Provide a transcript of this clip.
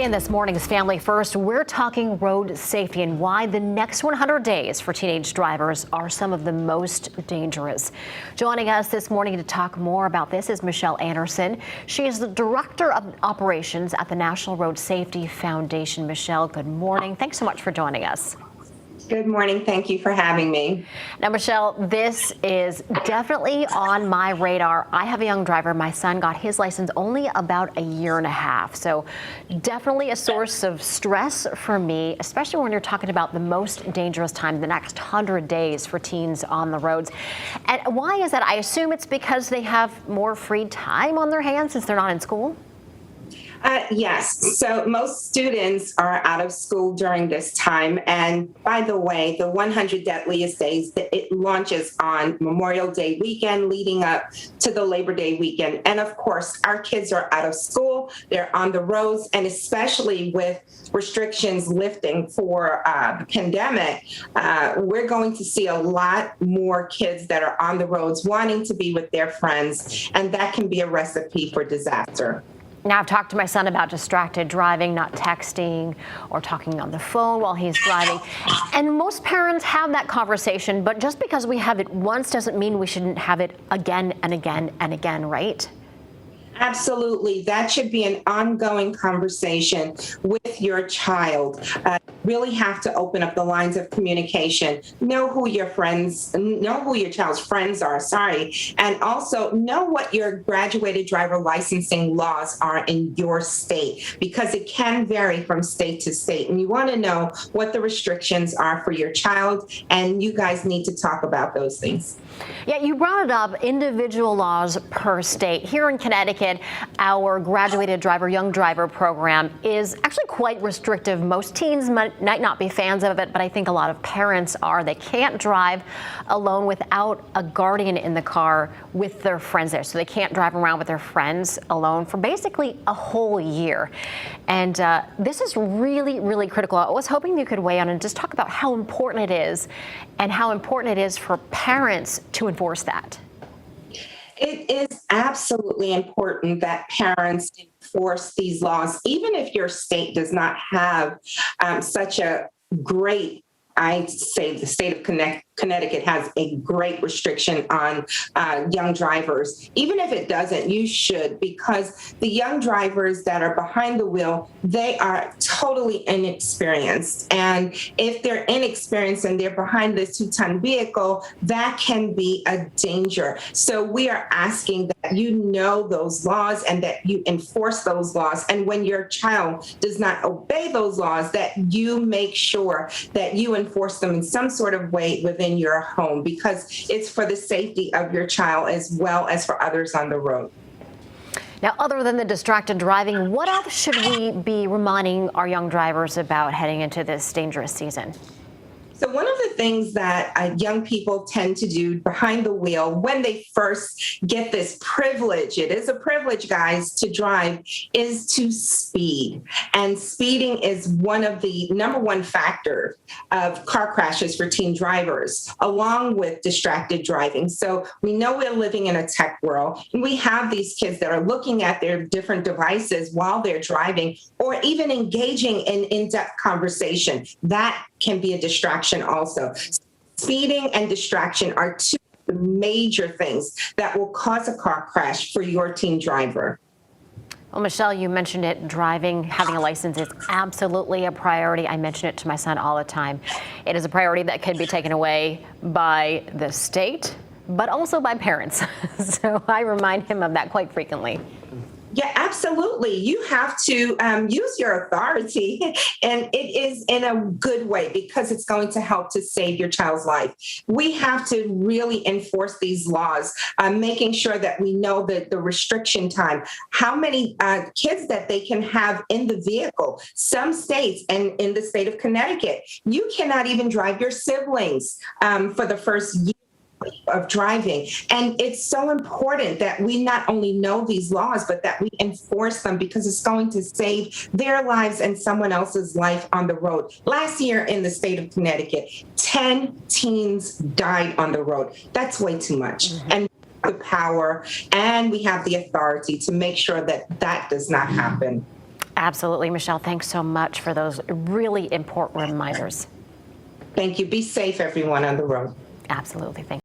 In this morning's Family First, we're talking road safety and why the next 100 days for teenage drivers are some of the most dangerous. Joining us this morning to talk more about this is Michelle Anderson. She is the Director of Operations at the National Road Safety Foundation. Michelle, good morning. Thanks so much for joining us. Good morning. Thank you for having me. Now, Michelle, this is definitely on my radar. I have a young driver. My son got his license only about a year and a half. So definitely a source of stress for me, especially when you're talking about the most dangerous time, the next 100 days for teens on the roads. And why is that? I assume it's because they have more free time on their hands since they're not in school. Yes. So most students are out of school during this time. And by the way, the 100 Deadliest Days, it launches on Memorial Day weekend leading up to the Labor Day weekend. And of course, our kids are out of school. They're on the roads. And especially with restrictions lifting for the pandemic, we're going to see a lot more kids that are on the roads wanting to be with their friends. And that can be a recipe for disaster. Now, I've talked to my son about distracted driving, not texting or talking on the phone while he's driving. And most parents have that conversation, but just because we have it once doesn't mean we shouldn't have it again and again and again, right? Absolutely. That should be an ongoing conversation with your child. Really have to open up the lines of communication. Know who your child's friends are, and also know what your graduated driver licensing laws are in your state, because it can vary from state to state. And you want to know what the restrictions are for your child, and you guys need to talk about those things. Yeah, you brought it up, individual laws per state. Here in Connecticut, our graduated driver, young driver program is actually quite restrictive. Most teens might not be fans of it, but I think a lot of parents are. They can't drive alone without a guardian in the car with their friends there. So they can't drive around with their friends alone for basically a whole year. And this is really, really critical. I was hoping you could weigh on and just talk about how important it is and how important it is for parents to enforce that. It is absolutely important that parents enforce these laws, even if your state does not have such a great, I'd say the state of Connecticut has a great restriction on young drivers. Even if it doesn't, you should, because the young drivers that are behind the wheel, they are totally inexperienced. And if they're inexperienced and they're behind this 2-ton vehicle, that can be a danger. So we are asking that you know those laws and that you enforce those laws. And when your child does not obey those laws, that you make sure that you enforce them in some sort of way within your home, because it's for the safety of your child as well as for others on the road. Now, other than the distracted driving, what else should we be reminding our young drivers about heading into this dangerous season? So one of the things that young people tend to do behind the wheel when they first get this privilege, it is a privilege, guys, to drive, is to speed. And speeding is one of the number one factor of car crashes for teen drivers, along with distracted driving. So we know we're living in a tech world, and we have these kids that are looking at their different devices while they're driving, or even engaging in in-depth conversation. That can be a distraction also. Speeding and distraction are two major things that will cause a car crash for your teen driver. Well, Michelle, you mentioned it. Driving, having a license is absolutely a priority. I mention it to my son all the time. It is a priority that can be taken away by the state, but also by parents. So I remind him of that quite frequently. Yeah, absolutely. You have to use your authority, and it is in a good way, because it's going to help to save your child's life. We have to really enforce these laws, making sure that we know that the restriction time, how many kids that they can have in the vehicle. Some states, and in the state of Connecticut, you cannot even drive your siblings for the first year of driving. And it's so important that we not only know these laws, but that we enforce them, because it's going to save their lives and someone else's life on the road. Last year in the state of Connecticut, 10 teens died on the road. That's way too much. Mm-hmm. And the power and we have the authority to make sure that that does not happen. Absolutely, Michelle. Thanks so much for those really important reminders. Thank you. Be safe, everyone on the road. Absolutely. Thank you.